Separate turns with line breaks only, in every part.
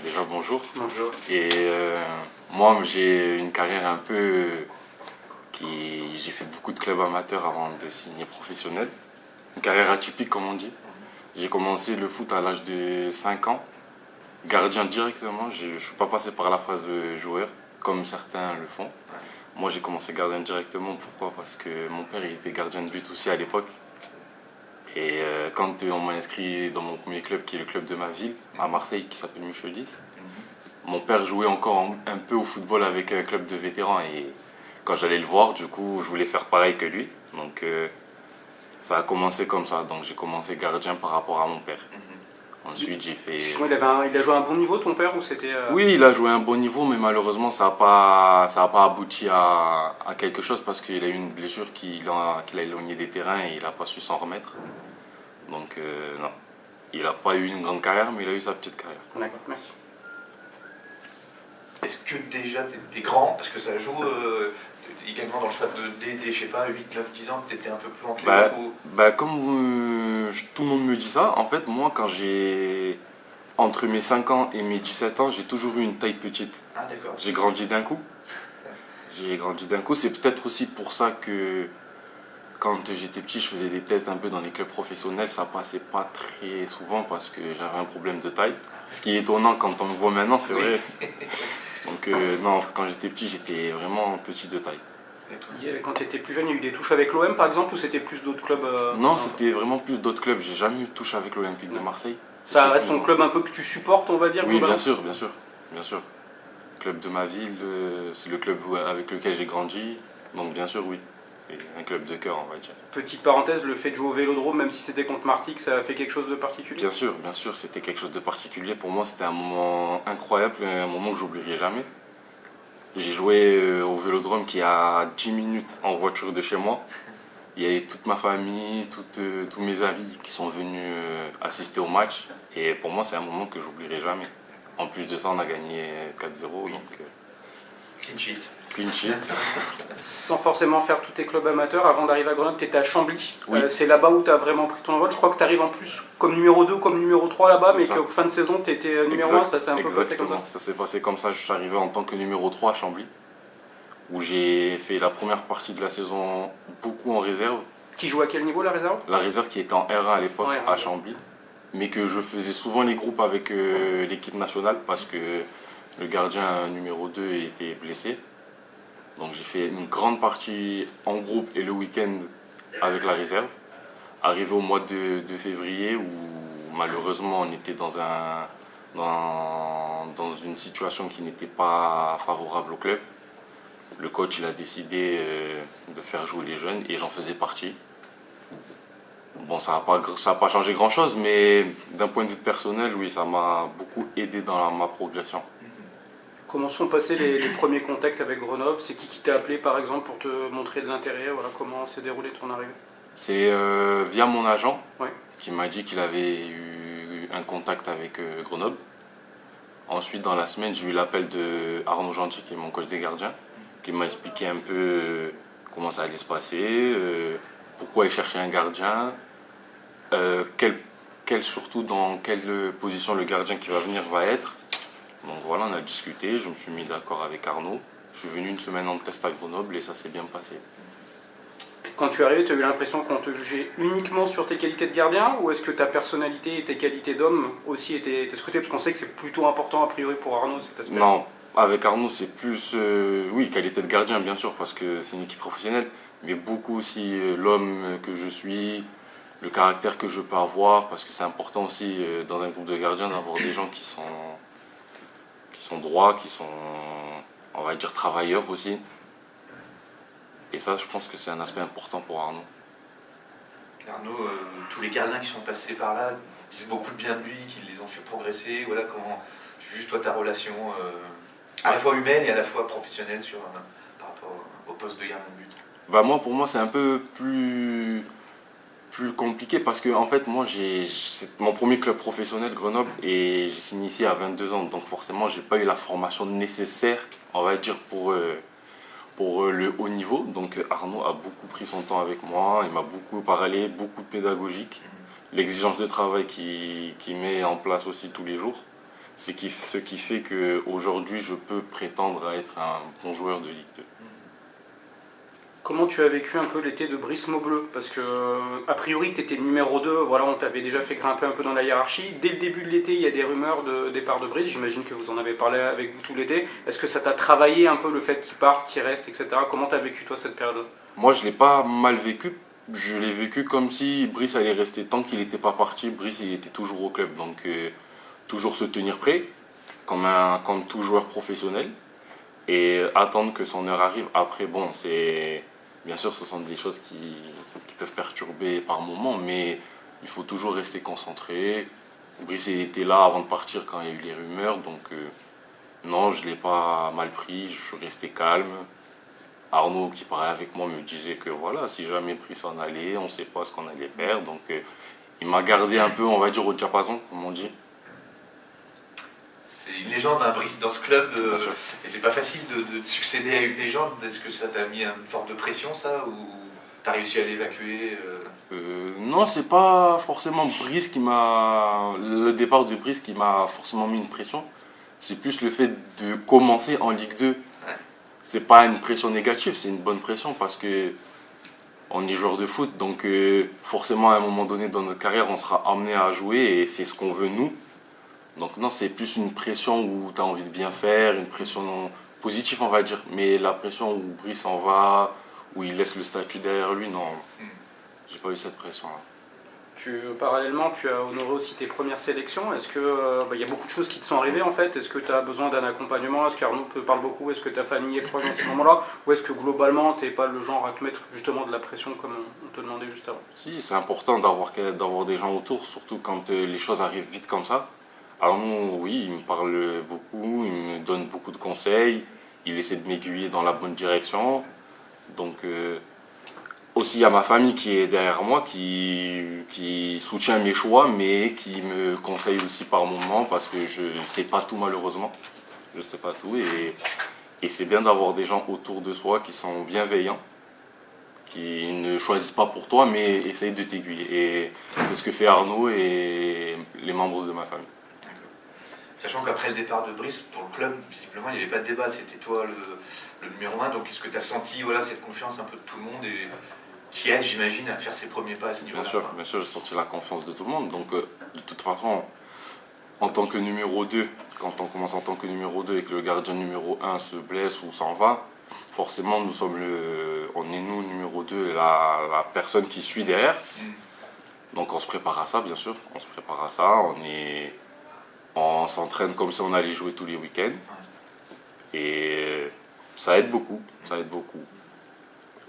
Déjà bonjour.
Bonjour.
Et moi, j'ai une carrière un peu j'ai fait beaucoup de clubs amateurs avant de signer professionnel. Une carrière atypique, comme on dit. J'ai commencé le foot à l'âge de 5 ans. Gardien directement. Je ne suis pas passé par la phase de joueur, comme certains le font. Moi, j'ai commencé gardien directement. Pourquoi? Parce que mon père il était gardien de but aussi à l'époque. Et quand on m'a inscrit dans mon premier club, qui est le club de ma ville, à Marseille, qui s'appelle Michelis, mon père jouait encore un peu au football avec un club de vétérans. Et quand j'allais le voir, du coup, je voulais faire pareil que lui. Donc ça a commencé comme ça. Donc j'ai commencé gardien par rapport à mon père. Ensuite, j'ai fait...
Il a joué à un bon niveau, ton père, ou c'était...
Oui, il a joué à un bon niveau, mais malheureusement, ça n'a pas abouti à quelque chose parce qu'il a eu une blessure qui l'a éloigné des terrains et il n'a pas su s'en remettre. Donc, non. Il n'a pas eu une grande carrière, mais il a eu sa petite carrière.
D'accord, merci.
Est-ce que déjà t'es grand, parce que ça joue également dans le fait dès, je sais pas, 8, 9, 10 ans, que t'étais un peu plus enclin
Comme tout le monde me dit ça, en fait, moi, quand j'ai... Entre mes 5 ans et mes 17 ans, j'ai toujours eu une taille petite.
Ah d'accord.
J'ai grandi d'un coup. C'est peut-être aussi pour ça que quand j'étais petit, je faisais des tests un peu dans les clubs professionnels. Ça passait pas très souvent parce que j'avais un problème de taille. Ce qui est étonnant quand on me voit maintenant, c'est vrai. Donc non, quand j'étais petit, j'étais vraiment petit de taille.
Quand tu étais plus jeune, il y a eu des touches avec l'OM par exemple, ou c'était plus d'autres clubs
Non, c'était vraiment plus d'autres clubs. J'ai jamais eu de touche avec l'Olympique de Marseille.
Ça reste ton club un peu que tu supportes, on va dire?
Oui, bien sûr. Club de ma ville, c'est le club avec lequel j'ai grandi. Donc bien sûr, oui. C'est un club de cœur, on va dire.
Petite parenthèse, le fait de jouer au Vélodrome, même si c'était contre Martigues, ça a fait quelque chose de particulier?
Bien sûr, c'était quelque chose de particulier. Pour moi, c'était un moment incroyable, un moment que j'oublierai jamais. J'ai joué au Vélodrome qui est à 10 minutes en voiture de chez moi. Il y avait toute ma famille, tous mes amis qui sont venus assister au match. Et pour moi, c'est un moment que j'oublierai jamais. En plus de ça, on a gagné 4-0. Donc,
clean sheet.
Clean sheet.
Sans forcément faire tous tes clubs amateurs, avant d'arriver à Grenoble, tu étais à Chambly.
Oui.
C'est là-bas où tu as vraiment pris ton envol. Je crois que tu arrives en plus comme numéro 2 ou comme numéro 3 là-bas, mais qu'au fin de saison, tu étais numéro 1. Ça s'est un peu passé comme ça.
Ça s'est passé comme ça. Je suis arrivé en tant que numéro 3 à Chambly, où j'ai fait la première partie de la saison beaucoup en réserve.
Qui joue à quel niveau, la réserve?
La réserve qui était en R1 à l'époque,
Ouais,
à Chambly. Mais que je faisais souvent les groupes avec l'équipe nationale parce que le gardien numéro 2 était blessé. Donc j'ai fait une grande partie en groupe et le week-end avec la réserve. Arrivé au mois de février où malheureusement on était dans une situation qui n'était pas favorable au club. Le coach il a décidé de faire jouer les jeunes et j'en faisais partie. Bon, ça n'a pas changé grand-chose, mais d'un point de vue personnel, oui, ça m'a beaucoup aidé dans ma progression.
Comment sont passés les premiers contacts avec Grenoble? C'est qui t'a appelé par exemple pour te montrer de l'intérêt? Voilà, comment s'est déroulée ton arrivée?
C'est via mon agent
Ouais.
qui m'a dit qu'il avait eu un contact avec Grenoble. Ensuite, dans la semaine, j'ai eu l'appel de Arnaud Gentil, qui est mon coach des gardiens, qui m'a expliqué un peu comment ça allait se passer, pourquoi il cherchait un gardien, surtout dans quelle position le gardien qui va venir va être. Donc voilà, on a discuté, je me suis mis d'accord avec Arnaud. Je suis venu une semaine en test à Grenoble et ça s'est bien passé.
Quand tu es arrivé, tu as eu l'impression qu'on te jugeait uniquement sur tes qualités de gardien, ou est-ce que ta personnalité et tes qualités d'homme aussi étaient scrutées? Parce qu'on sait que c'est plutôt important a priori pour Arnaud cet aspect.
Non, avec Arnaud c'est plus, oui, qualité de gardien bien sûr parce que c'est une équipe professionnelle, mais beaucoup aussi l'homme que je suis, le caractère que je peux avoir, parce que c'est important aussi dans un groupe de gardiens d'avoir des gens qui sont droits, qui sont, on va dire, travailleurs aussi. Et ça, je pense que c'est un aspect important pour Arnaud.
Arnaud, tous les gardiens qui sont passés par là disent beaucoup de bien de lui, qu'ils les ont fait progresser. Voilà comment, juste toi, ta relation à la fois humaine et à la fois professionnelle par rapport au poste de gardien de but.
Bah moi, pour moi, c'est un peu plus compliqué parce que en fait moi c'est mon premier club professionnel Grenoble et j'ai signé ici à 22 ans, donc forcément j'ai pas eu la formation nécessaire, on va dire, pour le haut niveau. Donc Arnaud a beaucoup pris son temps avec moi, il m'a beaucoup parlé, beaucoup de pédagogique, l'exigence de travail qu'il met en place aussi tous les jours. ce qui fait qu'aujourd'hui, je peux prétendre à être un bon joueur de Ligue 2.
Comment tu as vécu un peu l'été de Brice Maubleu? Parce que, a priori, tu étais le numéro 2, voilà, on t'avait déjà fait grimper un peu dans la hiérarchie. Dès le début de l'été, il y a des rumeurs de départ de Brice. J'imagine que vous en avez parlé avec vous tout l'été. Est-ce que ça t'a travaillé un peu le fait qu'il parte, qu'il reste, etc. Comment tu as vécu, toi, cette période?
Moi, je ne l'ai pas mal vécu. Je l'ai vécu comme si Brice allait rester. Tant qu'il n'était pas parti, Brice, il était toujours au club. Donc, toujours se tenir prêt, comme tout joueur professionnel. Et attendre que son heure arrive. Après, bon, bien sûr, ce sont des choses qui peuvent perturber par moments, mais il faut toujours rester concentré. Brice était là avant de partir quand il y a eu les rumeurs, donc non, je ne l'ai pas mal pris, je suis resté calme. Arnaud, qui parlait avec moi, me disait que voilà, si jamais Brice s'en allait, on ne sait pas ce qu'on allait faire. Donc il m'a gardé un peu, on va dire, au diapason, comme on dit.
C'est une légende, un Brice dans ce club,
Bien sûr.
et c'est pas facile de succéder à une légende. Est-ce que ça t'a mis une forme de pression, ça, ou t'as réussi à l'évacuer
Non, c'est pas forcément Brice qui m'a. Le départ de Brice qui m'a forcément mis une pression. C'est plus le fait de commencer en Ligue 2.
Ouais.
C'est pas une pression négative, c'est une bonne pression parce que on est joueur de foot, donc forcément à un moment donné dans notre carrière, on sera amené à jouer et c'est ce qu'on veut nous. Donc non, c'est plus une pression où tu as envie de bien faire, une pression positive on va dire. Mais la pression où Brice s'en va, où il laisse le statut derrière lui, non, j'ai pas eu cette pression-là.
Parallèlement, tu as honoré aussi tes premières sélections. Est-ce que y a beaucoup de choses qui te sont arrivées en fait? Est-ce que tu as besoin d'un accompagnement? Est-ce qu'Arnaud te parle beaucoup? Est-ce que ta famille est proche dans ces moments-là? Ou est-ce que globalement, tu n'es pas le genre à te mettre justement de la pression comme on te demandait juste avant?
Si, c'est important d'avoir des gens autour, surtout quand les choses arrivent vite comme ça. Alors nous, oui, il me parle beaucoup, il me donne beaucoup de conseils, il essaie de m'aiguiller dans la bonne direction. Donc aussi il y a ma famille qui est derrière moi, qui soutient mes choix, mais qui me conseille aussi par moments parce que je ne sais pas tout malheureusement. Je ne sais pas tout et c'est bien d'avoir des gens autour de soi qui sont bienveillants, qui ne choisissent pas pour toi mais essayent de t'aiguiller. Et c'est ce que fait Arnaud et les membres de ma famille.
Sachant qu'après le départ de Brice, pour le club, visiblement, il n'y avait pas de débat. C'était toi le numéro 1. Donc, est-ce que tu as senti cette confiance un peu de tout le monde et qui aide, j'imagine, à faire ses premiers pas à ce niveau-là?
Bien sûr, j'ai senti la confiance de tout le monde. Donc, de toute façon, en tant que numéro 2, quand on commence en tant que numéro 2 et que le gardien numéro 1 se blesse ou s'en va, forcément, on est nous, numéro 2, la personne qui suit derrière. Donc, on se prépare à ça, bien sûr. On se prépare à ça. On s'entraîne comme si on allait jouer tous les week-ends. Et ça aide beaucoup. Ça aide beaucoup.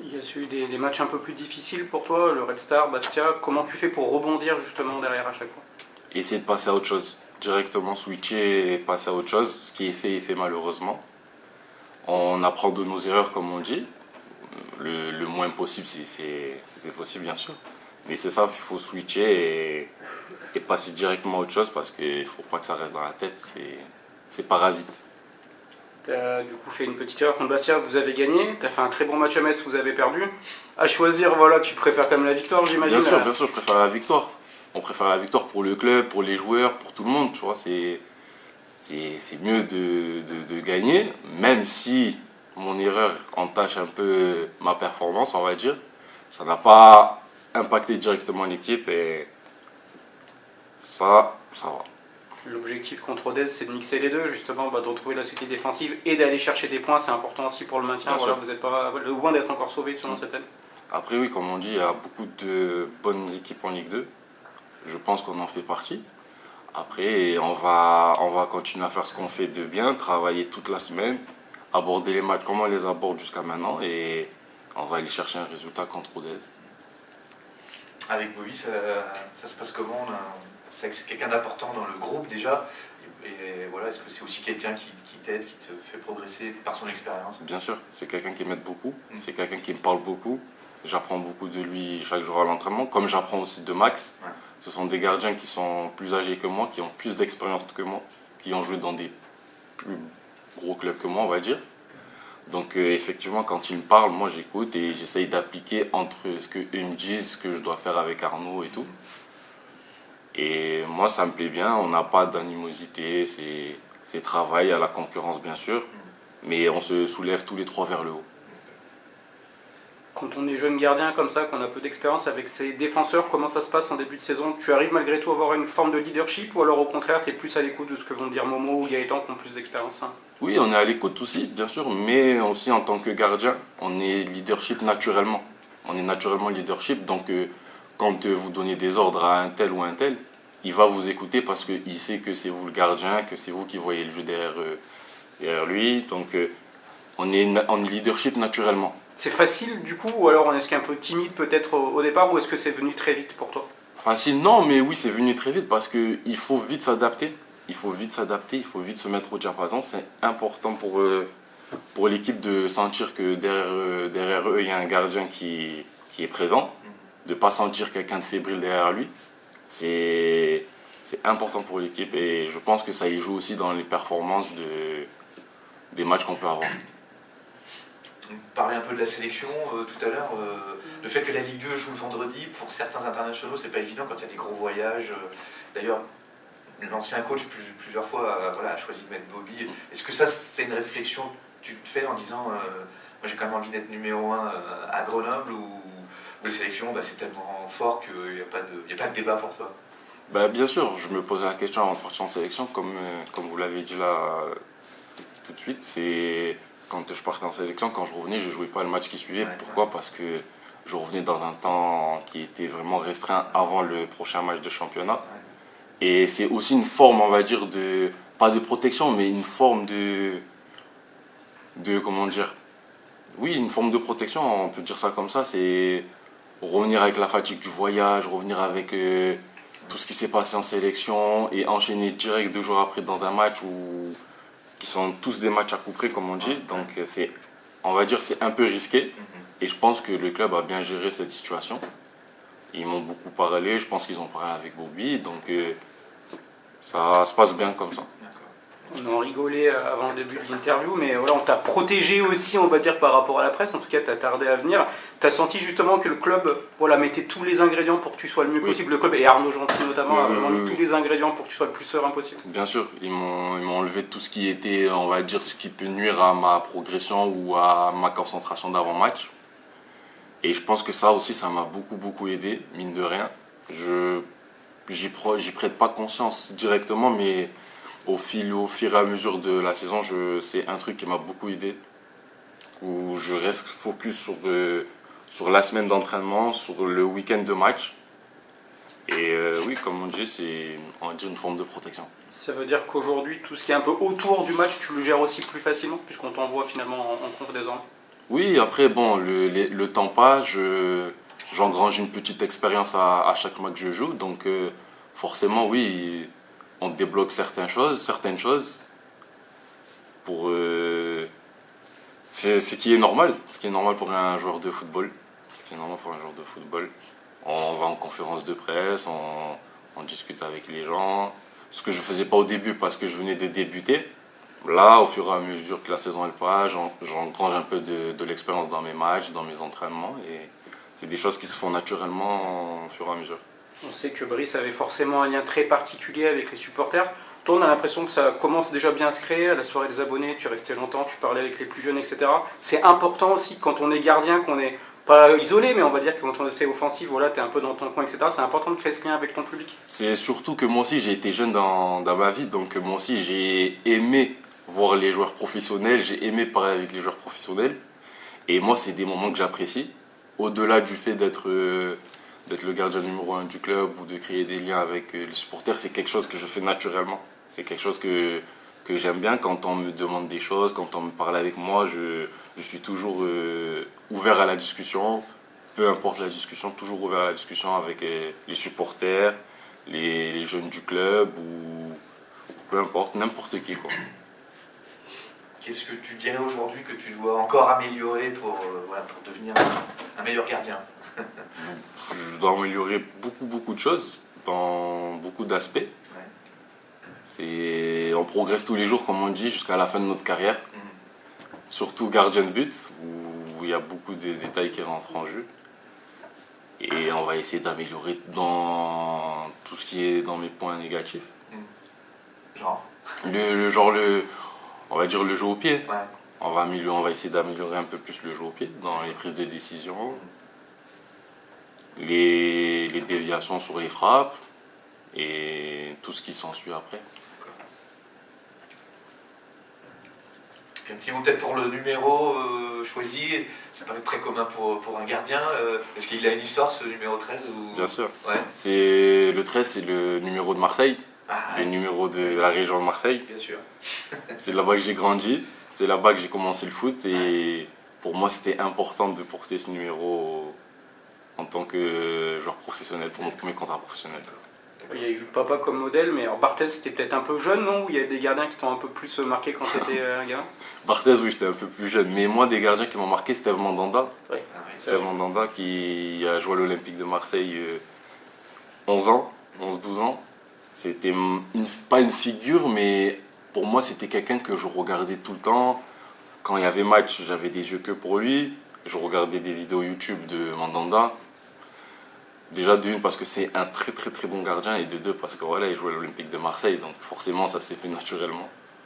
Il y a eu des matchs un peu plus difficiles pour toi, le Red Star, Bastia. Comment tu fais pour rebondir justement derrière à chaque fois?
Essayer de passer à autre chose. Directement switcher et passer à autre chose. Ce qui est fait malheureusement. On apprend de nos erreurs, comme on dit. Le moins possible, si c'est possible, bien sûr. Mais c'est ça, il faut switcher et passer directement à autre chose parce qu'il ne faut pas que ça reste dans la tête. C'est parasite.
Tu as du coup fait une petite erreur contre Bastia, vous avez gagné. Tu as fait un très bon match à Metz, vous avez perdu. À choisir, voilà, tu préfères quand même la victoire, j'imagine.
Bien sûr, je préfère la victoire. On préfère la victoire pour le club, pour les joueurs, pour tout le monde. Tu vois, c'est mieux de gagner, même si mon erreur entache un peu ma performance, on va dire. Ça n'a pas impacté directement l'équipe et ça va.
L'objectif contre Odez, c'est de mixer les deux, justement, de retrouver la solidité défensive et d'aller chercher des points. C'est important aussi pour le maintien.
Bien
voilà,
sûr.
vous n'êtes pas loin d'être encore sauvé selon cette année.
Après, oui, comme on dit, il y a beaucoup de bonnes équipes en Ligue 2. Je pense qu'on en fait partie. Après, on va continuer à faire ce qu'on fait de bien, travailler toute la semaine, aborder les matchs comme on les aborde jusqu'à maintenant et on va aller chercher un résultat contre Odez.
Avec Bobby, ça se passe comment? C'est quelqu'un d'important dans le groupe déjà. Et voilà, est-ce que c'est aussi quelqu'un qui t'aide, qui te fait progresser par son expérience?
Bien sûr, c'est quelqu'un qui m'aide beaucoup, c'est quelqu'un qui me parle beaucoup. J'apprends beaucoup de lui chaque jour à l'entraînement, comme j'apprends aussi de Max.
Ouais.
Ce sont des gardiens qui sont plus âgés que moi, qui ont plus d'expérience que moi, qui ont joué dans des plus gros clubs que moi, on va dire. Donc effectivement, quand ils me parlent, moi j'écoute et j'essaye d'appliquer entre ce qu'eux me disent, ce que je dois faire avec Arnaud et tout. Et moi, ça me plaît bien. On n'a pas d'animosité. C'est travail, à la concurrence, bien sûr. Mais on se soulève tous les trois vers le haut.
Quand on est jeune gardien comme ça, qu'on a peu d'expérience avec ses défenseurs, comment ça se passe en début de saison? Tu arrives malgré tout à avoir une forme de leadership ou alors au contraire tu es plus à l'écoute de ce que vont dire Momo ou Gaëtan qui ont plus d'expérience?
Oui, on est à l'écoute aussi, bien sûr, mais aussi en tant que gardien, on est leadership naturellement. On est naturellement leadership, donc quand vous donnez des ordres à un tel ou un tel, il va vous écouter parce qu'il sait que c'est vous le gardien, que c'est vous qui voyez le jeu derrière lui. Donc on est leadership naturellement.
C'est facile du coup ou alors est-ce qu'il est un peu timide peut-être au départ ou est-ce que c'est venu très vite pour toi?
Facile, non, mais oui, c'est venu très vite parce qu'il faut vite s'adapter. Il faut vite s'adapter, il faut vite se mettre au diapason. C'est important pour l'équipe de sentir que derrière eux, il y a un gardien qui est présent. De ne pas sentir quelqu'un de fébrile derrière lui. C'est important pour l'équipe et je pense que ça y joue aussi dans les performances des matchs qu'on peut avoir.
On parlait un peu de la sélection tout à l'heure. Le fait que la Ligue 2 joue le vendredi, pour certains internationaux, c'est pas évident quand il y a des gros voyages. D'ailleurs, l'ancien coach plusieurs fois a choisi de mettre Bobby. Est-ce que ça, c'est une réflexion que tu te fais en disant moi j'ai quand même envie d'être numéro 1 à Grenoble ou les sélections, c'est tellement fort qu'il n'y a pas de débat pour toi?
Bien sûr, je me posais la question avant de partir en sélection, comme vous l'avez dit là tout de suite. C'est quand je partais en sélection, quand je revenais, je ne jouais pas le match qui suivait.
Ouais,
Pourquoi? Parce que je revenais dans un temps qui était vraiment restreint avant le prochain match de championnat.
Ouais.
Et c'est aussi une forme, on va dire, pas de protection, mais une forme comment dire, oui, une forme de protection, on peut dire ça comme ça, c'est revenir avec la fatigue du voyage, revenir avec tout ce qui s'est passé en sélection et enchaîner direct 2 jours après dans un match qui sont tous des matchs à coup près, comme on dit. Donc on va dire, c'est un peu risqué. Et je pense que le club a bien géré cette situation. Ils m'ont beaucoup parlé, je pense qu'ils ont parlé avec Bobby, donc ça se passe bien comme ça.
On en rigolait avant le début de l'interview, mais voilà, on t'a protégé aussi, on va dire, par rapport à la presse. En tout cas, t'as tardé à venir. T'as senti justement que le club mettait tous les ingrédients pour que tu sois le mieux possible. Le club, et Arnaud Gentil notamment, a vraiment mis tous les ingrédients pour que tu sois le plus serein possible.
Bien sûr, ils m'ont enlevé tout ce qui était, on va dire, ce qui peut nuire à ma progression ou à ma concentration d'avant-match. Et je pense que ça aussi, ça m'a beaucoup aidé, mine de rien. J'y prête pas conscience directement, mais au fur et à mesure de la saison, c'est un truc qui m'a beaucoup aidé. Où je reste focus sur la semaine d'entraînement, sur le week-end de match. Et oui, comme on dit, c'est une forme de protection.
Ça veut dire qu'aujourd'hui, tout ce qui est un peu autour du match, tu le gères aussi plus facilement, puisqu'on t'envoie finalement en conf désormais.
Oui, après, bon, le temps passe, j'engrange une petite expérience à chaque match que je joue. Donc, forcément, oui, on débloque certaines choses. Pour, ce qui est normal. Ce qui est normal pour un joueur de football. On va en conférence de presse, on discute avec les gens. Ce que je ne faisais pas au début parce que je venais de débuter. Là, au fur et à mesure que la saison elle passe, j'engrange un peu de l'expérience dans mes matchs, dans mes entraînements. Et c'est des choses qui se font naturellement au fur et à mesure.
On sait que Brice avait forcément un lien très particulier avec les supporters. Toi, on a l'impression que ça commence déjà bien à se créer. À la soirée des abonnés, tu restais longtemps, tu parlais avec les plus jeunes, etc. C'est important aussi quand on est gardien, qu'on n'est pas isolé, mais on va dire que quand on est offensif, voilà, tu es un peu dans ton coin, etc. C'est important de créer ce lien avec ton public.
C'est surtout que moi aussi, j'ai été jeune dans ma vie, donc moi aussi, j'ai aimé voir les joueurs professionnels, j'ai aimé parler avec les joueurs professionnels. Et moi, c'est des moments que j'apprécie. Au-delà du fait d'être le gardien numéro 1 du club ou de créer des liens avec les supporters, c'est quelque chose que je fais naturellement. C'est quelque chose que j'aime bien quand on me demande des choses, quand on me parle avec moi. Je suis toujours ouvert à la discussion, peu importe la discussion, toujours ouvert à la discussion avec les supporters, les jeunes du club ou peu importe, n'importe qui, quoi.
Qu'est-ce que tu dirais aujourd'hui que tu dois encore améliorer pour devenir un meilleur gardien?
Je dois améliorer beaucoup de choses dans beaucoup d'aspects. On progresse tous les jours, comme on dit, jusqu'à la fin de notre carrière. Surtout gardien de but, où il y a beaucoup de détails qui rentrent en jeu. Et on va essayer d'améliorer dans tout ce qui est dans mes points négatifs.
Genre.
On va dire le jeu au pied.
Ouais.
On va essayer d'améliorer un peu plus le jeu au pied dans les prises de décision, les déviations sur les frappes et tout ce qui s'ensuit après.
Puis un petit mot peut-être pour le numéro choisi. Ça paraît très commun pour un gardien. Est-ce qu'il a une histoire ce numéro 13 ou...
Bien sûr.
Ouais.
Le 13, c'est le numéro de Marseille,
Ah,
le numéro de la région de Marseille.
bien sûr.
C'est là-bas que j'ai grandi, c'est là-bas que j'ai commencé le foot et pour moi c'était important de porter ce numéro en tant que joueur professionnel, pour mon premier contrat professionnel.
Il y a eu le papa comme modèle, mais alors Barthez c'était peut-être un peu jeune, non? Ou il y a des gardiens qui t'ont un peu plus marqué quand t'étais un gamin?
Barthez, oui, j'étais un peu plus jeune, mais moi des gardiens qui m'ont marqué, c'était Steve Mandanda.
Ah, oui,
Steve Mandanda qui a joué à l'Olympique de Marseille 11 ans, 11-12 ans. C'était pas une figure, mais pour moi c'était quelqu'un que je regardais tout le temps. Quand il y avait match, j'avais des yeux que pour lui. Je regardais des vidéos YouTube de Mandanda. Déjà de une parce que c'est un très très très bon gardien et de deux parce que voilà, il jouait à l'Olympique de Marseille, donc forcément ça s'est fait naturellement.